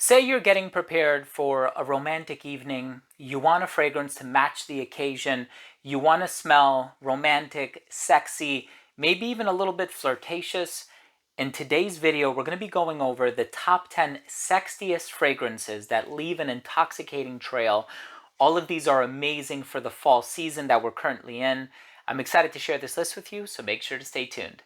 Say you're getting prepared for a romantic evening, you want a fragrance to match the occasion, you want to smell romantic, sexy, maybe even a little bit flirtatious. In today's video, we're going to be going over the top 10 sexiest fragrances that leave an intoxicating trail. All of these are amazing for the fall season that we're currently in. I'm excited to share this list with you, so make sure to stay tuned.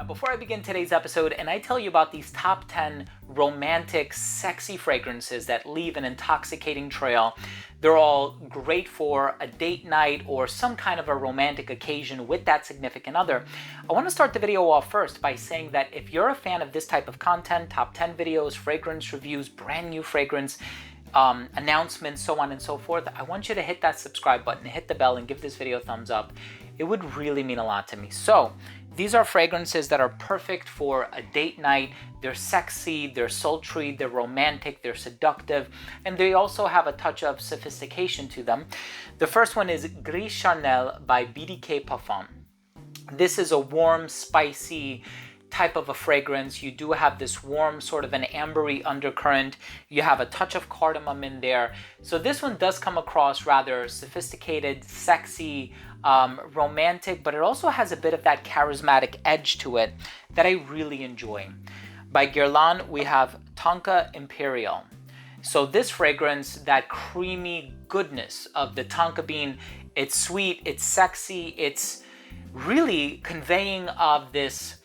Before I begin today's episode and I tell you about these top 10 romantic, sexy fragrances that leave an intoxicating trail, they're all great for a date night or some kind of a romantic occasion with that significant other. I want to start the video off first by saying that if you're a fan of this type of content, top 10 videos, fragrance reviews, brand new fragrance, announcements, so on and so forth, I want you to hit that subscribe button, hit the bell, and give this video a thumbs up. It would really mean a lot to me. So these are fragrances that are perfect for a date night. They're sexy, they're sultry, they're romantic, they're seductive, and they also have a touch of sophistication to them. The first one is Gris Charnel by BDK Parfums. This is a warm, spicy type of a fragrance. You do have this warm sort of an ambery undercurrent. You have a touch of cardamom in there. So this one does come across rather sophisticated, sexy, romantic, but it also has a bit of that charismatic edge to it that I really enjoy. By GOURMAND, we have Tonka Imperial. So this fragrance, that creamy goodness of the tonka bean, it's sweet, it's sexy, it's really conveying of this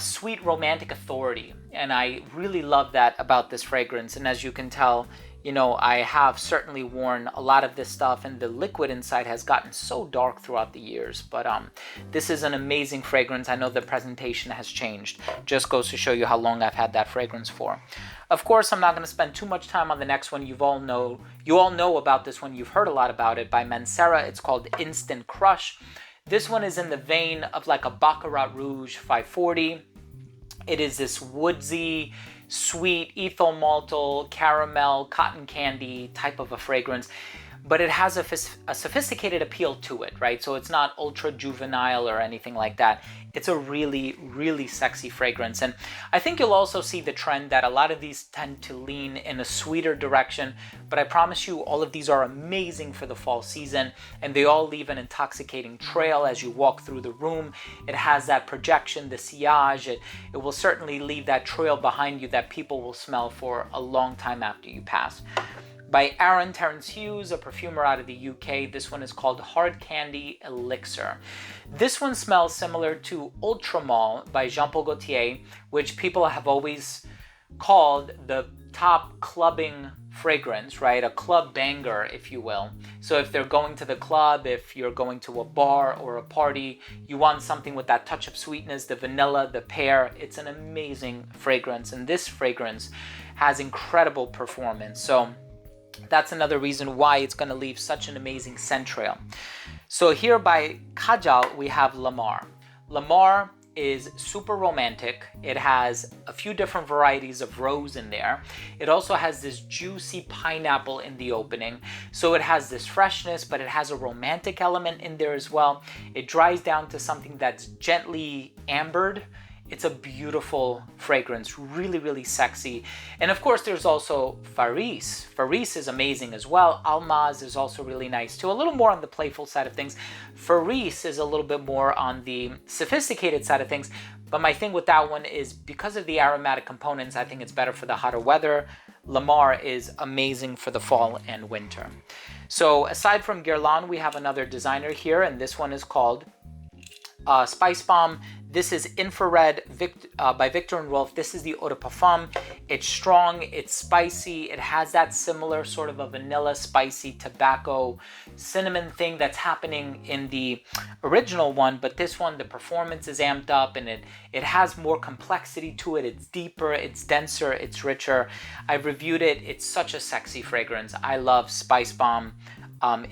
sweet romantic authority, and I really love that about this fragrance. And as you can tell, you know, I have certainly worn a lot of this stuff, and the liquid inside has gotten so dark throughout the years, but this is an amazing fragrance. I know the presentation has changed, just goes to show you how long I've had that fragrance for. Of course, I'm not going to spend too much time on the next one. You all know about this one, you've heard a lot about it, by Mancera. It's called Instant Crush. This one is in the vein of like a Baccarat Rouge 540. It is this woodsy, sweet, ethyl maltyl, caramel, cotton candy type of a fragrance, but it has a sophisticated appeal to it, right? So it's not ultra juvenile or anything like that. It's a really, really sexy fragrance. And I think you'll also see the trend that a lot of these tend to lean in a sweeter direction, but I promise you all of these are amazing for the fall season, and they all leave an intoxicating trail as you walk through the room. It has that projection, the sillage. It will certainly leave that trail behind you that people will smell for a long time after you pass. By Aaron Terence Hughes, a perfumer out of the UK. This one is called Hard Candy Elixir. This one smells similar to Ultramol by Jean Paul Gaultier, which people have always called the top clubbing fragrance, right? A club banger, if you will. So if they're going to the club, if you're going to a bar or a party, you want something with that touch of sweetness, the vanilla, the pear. It's an amazing fragrance, and this fragrance has incredible performance. So that's another reason why it's going to leave such an amazing scent trail. So here by Kajal, we have Lamar. Lamar is super romantic. It has a few different varieties of rose in there. It also has this juicy pineapple in the opening. So it has this freshness, but it has a romantic element in there as well. It dries down to something that's gently ambered. It's a beautiful fragrance, really, really sexy. And of course, there's also Faris. Faris is amazing as well. Almaz is also really nice too. A little more on the playful side of things. Faris is a little bit more on the sophisticated side of things. But my thing with that one is because of the aromatic components, I think it's better for the hotter weather. Lamar is amazing for the fall and winter. So aside from Guerlain, we have another designer here, and this one is called Spice Bomb. This is Infrared by Victor & Rolf. This is the eau de parfum. It's strong, it's spicy. It has that similar sort of a vanilla, spicy tobacco, cinnamon thing that's happening in the original one. But this one, the performance is amped up, and it has more complexity to it. It's deeper, it's denser, it's richer. I've reviewed it. It's such a sexy fragrance. I love Spice Bomb.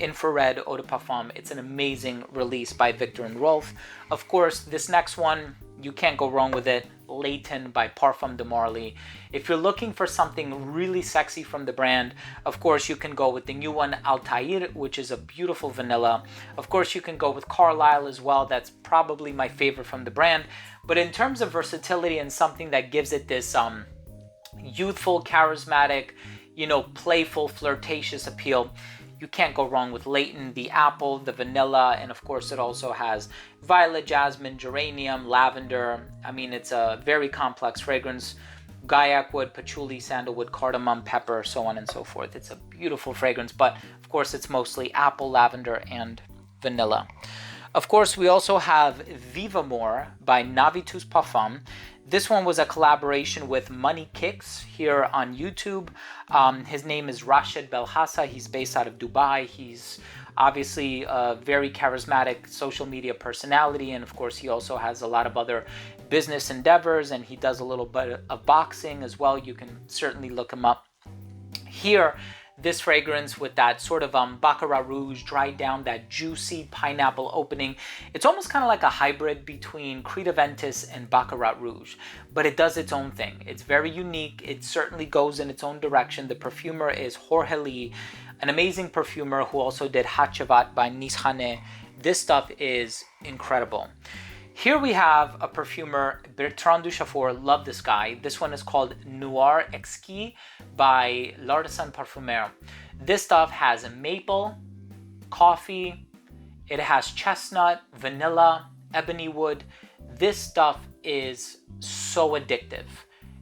Infrared eau de parfum. It's an amazing release by Victor & Rolf. Of course, this next one, You can't go wrong with it. Leighton by Parfums de Marly. If you're looking for something really sexy from the brand, of course you can go with the new one, Altair, which is a beautiful vanilla. Of course you can go with Carlisle as well. That's probably my favorite from the brand. But in terms of versatility and something that gives it this youthful, charismatic, playful, flirtatious appeal, you can't go wrong with Leighton, the apple, the vanilla, and of course it also has violet, jasmine, geranium, lavender. I mean, it's a very complex fragrance. Guaiac wood, patchouli, sandalwood, cardamom, pepper, so on and so forth. It's a beautiful fragrance, but of course it's mostly apple, lavender, and vanilla. Of course, we also have Vivamore by Navitus Parfums. This one was a collaboration with Money Kicks here on YouTube. His name is Rashid Belhassa. He's based out of Dubai. He's obviously a very charismatic social media personality. And of course, he also has a lot of other business endeavors, and he does a little bit of boxing as well. You can certainly look him up. Here, this fragrance with that sort of Baccarat Rouge, dried down, that juicy pineapple opening. It's almost kind of like a hybrid between Creed Aventus and Baccarat Rouge, but it does its own thing. It's very unique. It certainly goes in its own direction. The perfumer is Jorge Lee, an amazing perfumer who also did Hachavat by Nishane. This stuff is incredible. Here we have a perfumer, Bertrand Duchaufour. Love this guy. This one is called Noir Exquis by L'Artisan Parfumeur. This stuff has maple, coffee, it has chestnut, vanilla, ebony wood. This stuff is so addictive.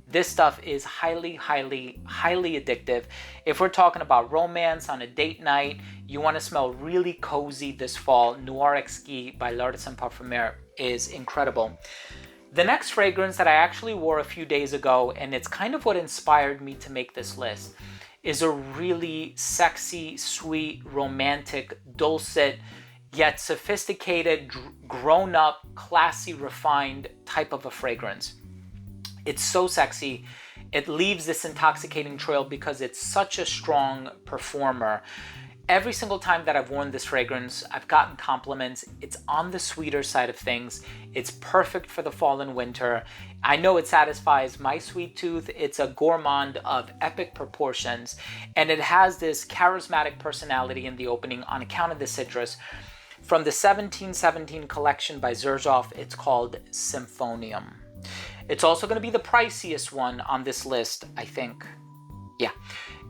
This stuff is highly, highly, highly addictive. If we're talking about romance on a date night, you want to smell really cozy this fall, Noir Exquis by L'Artisan Parfumeur is incredible. The next fragrance that I actually wore a few days ago, and it's kind of what inspired me to make this list, is a really sexy, sweet, romantic, dulcet, yet sophisticated, grown-up, classy, refined type of a fragrance. It's so sexy. It leaves this intoxicating trail because it's such a strong performer. Every single time that I've worn this fragrance, I've gotten compliments. It's on the sweeter side of things. It's perfect for the fall and winter. I know it satisfies my sweet tooth. It's a gourmand of epic proportions, and it has this charismatic personality in the opening on account of the citrus. From the 1717 collection by Xerjoff, it's called Symphonium. It's also going to be the priciest one on this list, I think. Yeah.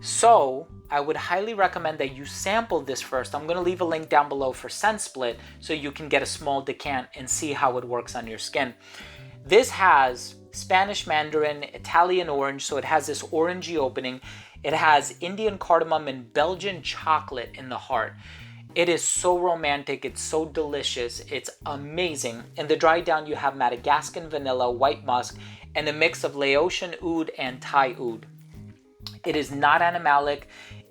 So I would highly recommend that you sample this first. I'm going to leave a link down below for Scent Split so you can get a small decant and see how it works on your skin. This has Spanish Mandarin, Italian orange, so it has this orangey opening. It has Indian cardamom and Belgian chocolate in the heart. It is so romantic, it's so delicious, it's amazing. In the dry down, you have Madagascan vanilla, white musk, and a mix of Laotian oud and Thai oud. It is not animalic.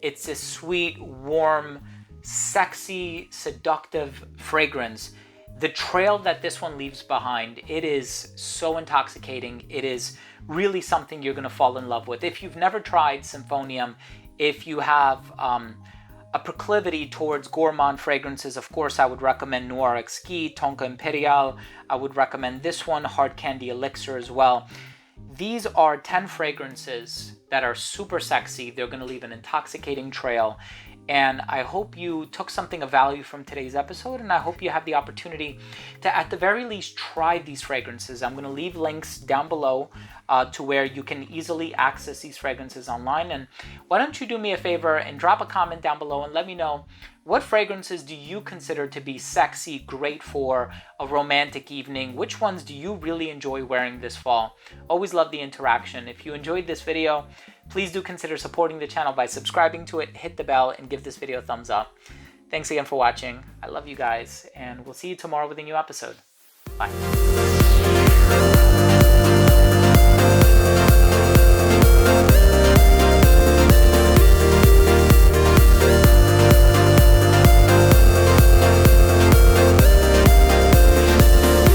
It's a sweet, warm, sexy, seductive fragrance. The trail that this one leaves behind, it is so intoxicating. It is really something you're going to fall in love with. If you've never tried Symphonium, if you have a proclivity towards gourmand fragrances, of course, I would recommend Noir Exquis, Tonka Imperial. I would recommend this one, Hard Candy Elixir as well. These are 10 fragrances that are super sexy. They're going to leave an intoxicating trail. And I hope you took something of value from today's episode, and I hope you have the opportunity to, at the very least, try these fragrances. I'm going to leave links down below to where you can easily access these fragrances online. And why don't you do me a favor and drop a comment down below and let me know, what fragrances do you consider to be sexy, great for a romantic evening? Which ones do you really enjoy wearing this fall? Always love the interaction. If you enjoyed this video, please do consider supporting the channel by subscribing to it, hit the bell, and give this video a thumbs up. Thanks again for watching. I love you guys, and we'll see you tomorrow with a new episode. Bye.